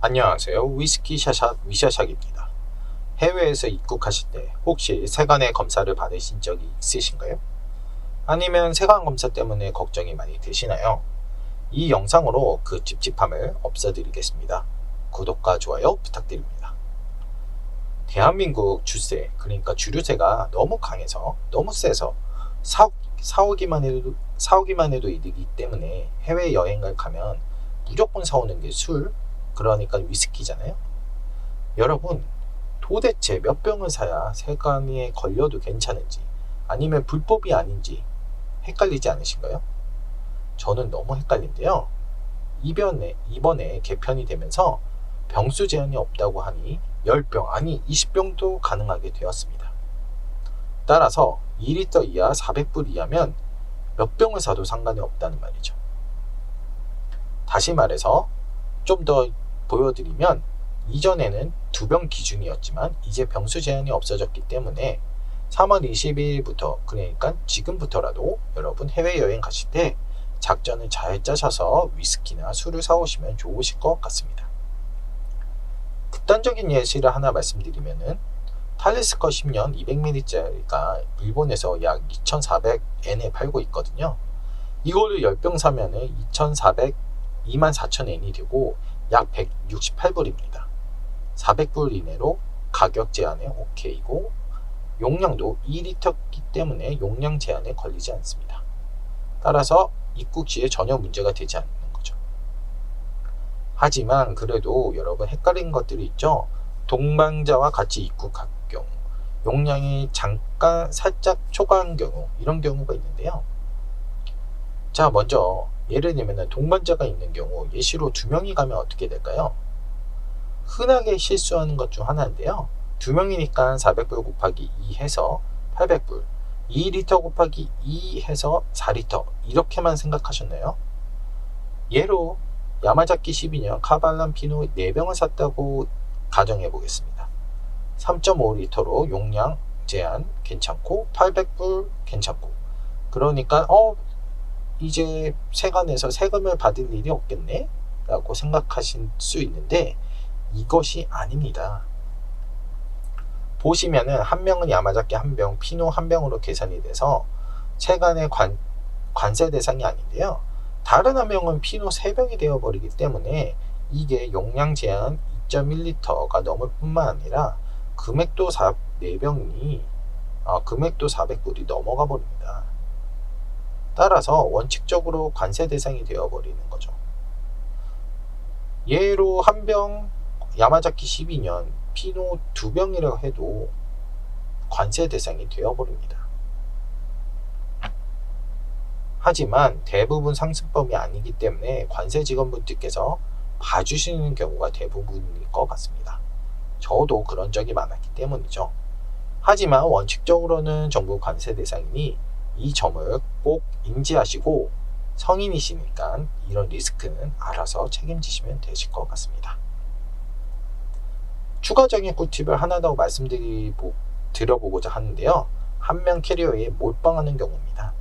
안녕하세요. 위스키 샤샥 위샤샥입니다. 해외에서 입국하실 때 혹시 세관의 검사를 받으신 적이 있으신가요? 아니면 세관 검사 때문에 걱정이 많이 되시나요? 이 영상으로 그 찝찝함을 없애드리겠습니다. 구독과 좋아요 부탁드립니다. 대한민국 주세, 그러니까 주류세가 너무 강해서 너무 세서 사오기만 해도 이득이기 때문에 해외여행을 가면 무조건 사오는 게 술, 그러니까 위스키잖아요. 여러분, 도대체 몇 병을 사야 세관에 걸려도 괜찮은지 아니면 불법이 아닌지 헷갈리지 않으신가요? 저는 너무 헷갈린데요. 이번에 개편이 되면서 병수 제한이 없다고 하니 10병 아니 20병도 가능하게 되었습니다. 따라서 2리터 이하 400불 이하면 몇 병을 사도 상관이 없다는 말이죠. 다시 말해서 좀 더 보여드리면, 이전에는 2병 기준이었지만 이제 병수 제한이 없어졌기 때문에 3월 22일부터, 그러니까 지금부터라도 여러분 해외여행 가실 때 작전을 잘 짜셔서 위스키나 술을 사오시면 좋으실 것 같습니다. 극단적인 예시를 하나 말씀드리면은 탈리스커 10년 200ml짜리가 일본에서 약 2,400엔에 팔고 있거든요. 이거를 10병 사면은 2,400, 24,000엔이 되고 약 168불입니다. 400불 이내로 가격 제한에 오케이고, 용량도 2리터이기 때문에 용량 제한에 걸리지 않습니다. 따라서 입국 시에 전혀 문제가 되지 않는 거죠. 하지만 그래도 여러분 헷갈린 것들이 있죠. 동반자와 같이 입국할 경우, 용량이 잠깐 살짝 초과한 경우, 이런 경우가 있는데요. 자, 먼저 예를 들면 동반자가 있는 경우 예시로 2명이 가면 어떻게 될까요? 흔하게 실수하는 것 중 하나인데요. 2명이니까 400불 곱하기 2 해서 800불, 2리터 곱하기 2 해서 4리터, 이렇게만 생각하셨나요? 예로 야마자키 12년 카발란 피노 4병을 샀다고 가정해 보겠습니다. 3.5리터로 용량 제한 괜찮고 800불 괜찮고, 그러니까 이제 세관에서 세금을 받을 일이 없겠네 라고 생각하실 수 있는데, 이것이 아닙니다. 보시면은 한 명은 야마자키 한 병, 피노 한 병으로 계산이 돼서 세관의 관세 대상이 아닌데요. 다른 한 명은 피노 3병이 되어버리기 때문에 이게 용량 제한 2.1리터가 넘을 뿐만 아니라 금액도 4병이 금액도 400불이 넘어가 버립니다. 따라서 원칙적으로 관세 대상이 되어버리는 거죠. 예로 한 병 야마자키 12년 피노 2병이라고 해도 관세 대상이 되어버립니다. 하지만 대부분 상습범이 아니기 때문에 관세 직원분들께서 봐주시는 경우가 대부분일 것 같습니다. 저도 그런 적이 많았기 때문이죠. 하지만 원칙적으로는 정부 관세 대상이니 이 점을 꼭 인지하시고, 성인이시니까 이런 리스크는 알아서 책임지시면 되실 것 같습니다. 추가적인 꿀팁을 하나 더 드려보고자 하는데요. 한 명 캐리어에 몰빵하는 경우입니다.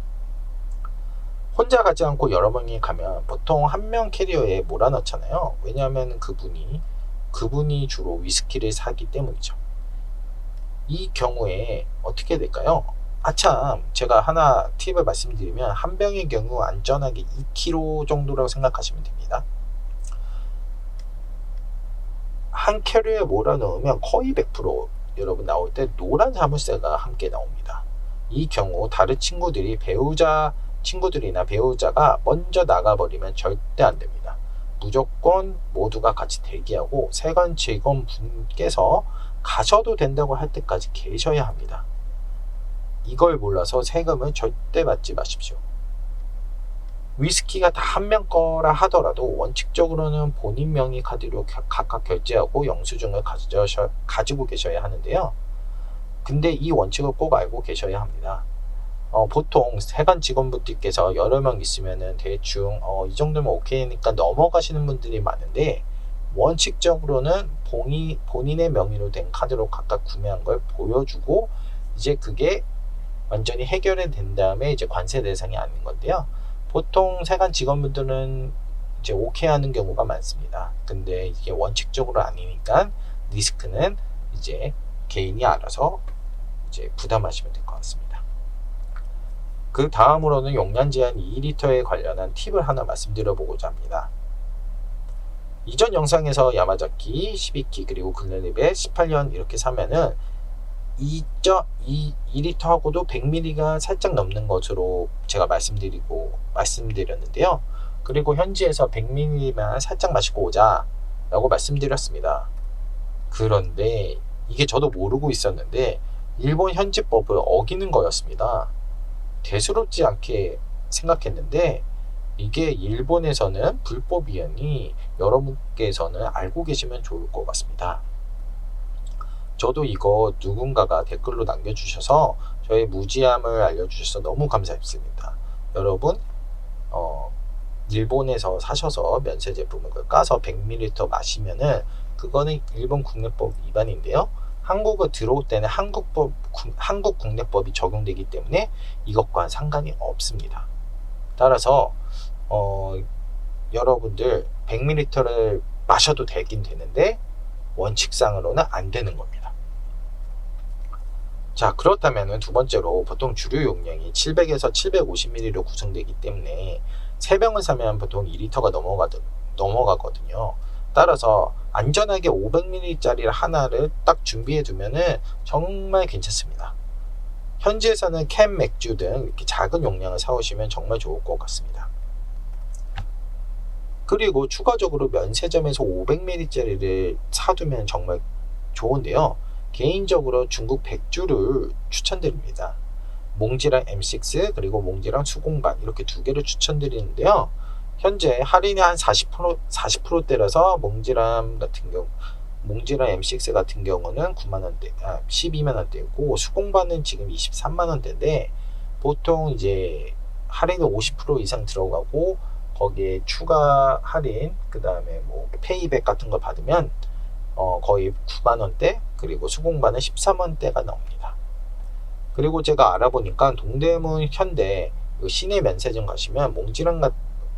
혼자 가지 않고 여러 명이 가면 보통 한 명 캐리어에 몰아넣잖아요. 왜냐하면 그분이 주로 위스키를 사기 때문이죠. 이 경우에 어떻게 될까요? 참, 제가 하나 팁을 말씀드리면, 한 병의 경우 안전하게 2kg 정도라고 생각하시면 됩니다. 한 캐리어에 몰아넣으면 거의 100% 여러분 나올 때 노란 자물쇠가 함께 나옵니다. 이 경우 다른 친구들이나 배우자가 먼저 나가버리면 절대 안 됩니다. 무조건 모두가 같이 대기하고 세관 직원분께서 가셔도 된다고 할 때까지 계셔야 합니다. 이걸 몰라서 세금을 절대 받지 마십시오. 위스키가 다 한 명 거라 하더라도 원칙적으로는 본인 명의 카드로 각각 결제하고 영수증을 가지고 계셔야 하는데요. 근데 이 원칙을 꼭 알고 계셔야 합니다. 보통 세관 직원분들께서 여러 명 있으면은 대충 이 정도면 오케이니까 넘어가시는 분들이 많은데, 원칙적으로는 본인의 명의로 된 카드로 각각 구매한 걸 보여주고, 이제 그게 완전히 해결이 된 다음에 이제 관세 대상이 아닌 건데요. 보통 세관 직원분들은 이제 오케이 하는 경우가 많습니다. 근데 이게 원칙적으로 아니니까 리스크는 이제 개인이 알아서 이제 부담하시면 될 것 같습니다. 그 다음으로는 용량 제한 2리터에 관련한 팁을 하나 말씀드려보고자 합니다. 이전 영상에서 야마자키 12키 그리고 글렌립의 18년 이렇게 사면은 2리터하고도 100ml가 살짝 넘는 것으로 제가 말씀드렸는데요. 그리고 현지에서 100ml만 살짝 마시고 오자 라고 말씀드렸습니다. 그런데 이게 저도 모르고 있었는데 일본 현지법을 어기는 거였습니다. 대수롭지 않게 생각했는데 이게 일본에서는 불법이니 여러분께서는 알고 계시면 좋을 것 같습니다. 저도 이거 누군가가 댓글로 남겨주셔서 저의 무지함을 알려주셔서 너무 감사했습니다. 여러분 일본에서 사셔서 면세 제품을 까서 100ml 마시면은 그거는 일본 국내법 위반인데요. 한국에 들어올 때는 한국 국내법이 적용되기 때문에 이것과는 상관이 없습니다. 따라서 여러분들 100ml를 마셔도 되긴 되는데 원칙상으로는 안 되는 겁니다. 자, 그렇다면 두 번째로 보통 주류 용량이 700에서 750ml로 구성되기 때문에 3병을 사면 보통 2리터가 넘어가거든요. 따라서 안전하게 500ml짜리 하나를 딱 준비해 두면은 정말 괜찮습니다. 현지에서는 캔 맥주 등 이렇게 작은 용량을 사오시면 정말 좋을 것 같습니다. 그리고 추가적으로 면세점에서 500ml짜리를 사두면 정말 좋은데요. 개인적으로 중국 백주를 추천드립니다. 몽지랑 M6 그리고 몽지랑 수공반 이렇게 두 개를 추천드리는데요. 현재 할인이 한 40%대라서 몽지랑 M6 같은 경우는 9만원대, 12만원대고 수공반은 지금 23만원대인데 보통 이제 할인이 50% 이상 들어가고 거기에 추가 할인 그 다음에 뭐 페이백 같은 거 받으면 거의 9만원대 그리고 수공반은 13만원대가 나옵니다. 그리고 제가 알아보니까 동대문 현대 시내 면세점 가시면 몽지랑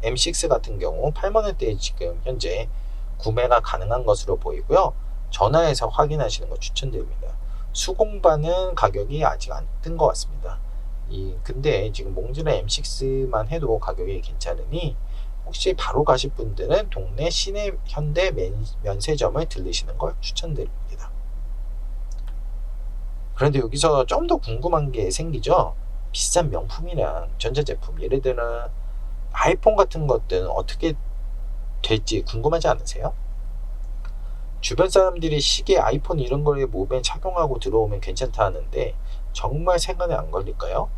M6 같은 경우 8만원대에 지금 현재 구매가 가능한 것으로 보이고요. 전화해서 확인하시는 거 추천드립니다. 수공반은 가격이 아직 안 뜬 것 같습니다. 근데 지금 몽지랑 M6만 해도 가격이 괜찮으니 혹시 바로 가실 분들은 동네 시내 현대 면세점을 들리시는 걸 추천드립니다. 그런데 여기서 좀 더 궁금한 게 생기죠. 비싼 명품이랑 전자제품 예를 들어 아이폰 같은 것들은 어떻게 될지 궁금하지 않으세요? 주변 사람들이 시계, 아이폰 이런 거에 몸에 착용하고 들어오면 괜찮다 하는데 정말 생각에 안 걸릴까요?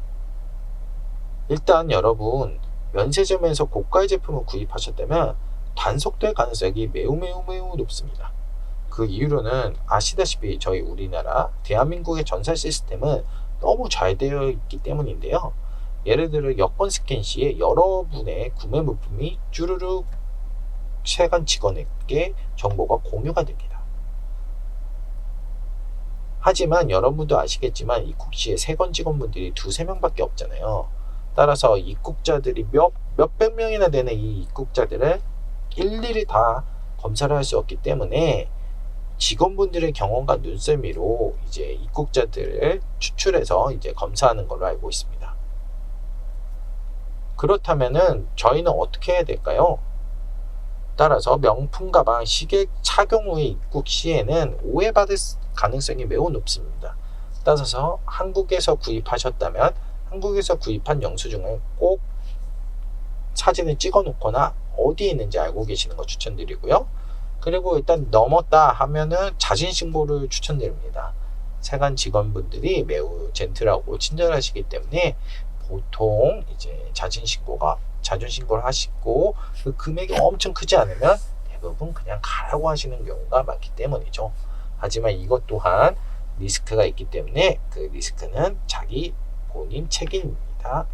일단 여러분 면세점에서 고가의 제품을 구입하셨다면 단속될 가능성이 매우 높습니다. 그 이유로는 아시다시피 저희 우리나라 대한민국의 전산 시스템은 너무 잘 되어 있기 때문인데요. 예를 들어 여권 스캔 시에 여러분의 구매 물품이 쭈루룩 세관 직원에게 정보가 공유가 됩니다. 하지만 여러분도 아시겠지만 입국 시에 세관 직원분들이 2-3명밖에 없잖아요. 따라서 입국자들이 몇백 명이나 되는 이 입국자들을 일일이 다 검사를 할 수 없기 때문에 직원분들의 경험과 눈썰미로 이제 입국자들을 추출해서 이제 검사하는 걸로 알고 있습니다. 그렇다면은 저희는 어떻게 해야 될까요? 따라서 명품 가방, 시계 착용 후에 입국 시에는 오해받을 가능성이 매우 높습니다. 따라서 한국에서 구입하셨다면 한국에서 구입한 영수증을 꼭 사진을 찍어 놓거나 어디에 있는지 알고 계시는 거 추천드리고요. 그리고 일단 넘었다 하면은 자진신고를 추천드립니다. 세관 직원분들이 매우 젠틀하고 친절하시기 때문에 보통 이제 자진신고를 하시고 그 금액이 엄청 크지 않으면 대부분 그냥 가라고 하시는 경우가 많기 때문이죠. 하지만 이것 또한 리스크가 있기 때문에 그 리스크는 본인 책임입니다.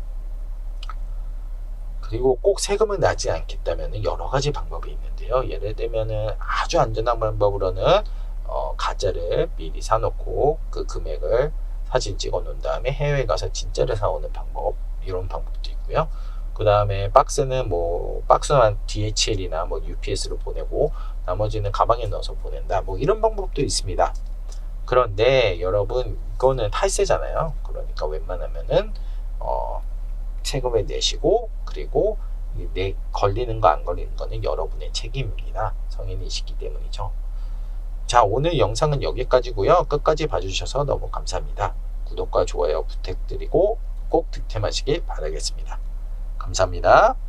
그리고 꼭 세금을 내지 않겠다면 여러 가지 방법이 있는데요. 예를 들면 아주 안전한 방법으로는 가짜를 미리 사놓고 그 금액을 사진 찍어 놓은 다음에 해외에 가서 진짜를 사오는 방법, 이런 방법도 있고요. 그 다음에 박스는 뭐 박스만 DHL이나 뭐 UPS로 보내고 나머지는 가방에 넣어서 보낸다. 뭐 이런 방법도 있습니다. 그런데 여러분 이거는 탈세잖아요. 그러니까 웬만하면은 세금을 내시고 그리고 걸리는 거 안 걸리는 거는 여러분의 책임입니다. 성인이시기 때문이죠. 자, 오늘 영상은 여기까지고요. 끝까지 봐주셔서 너무 감사합니다. 구독과 좋아요 부탁드리고 꼭 득템하시길 바라겠습니다. 감사합니다.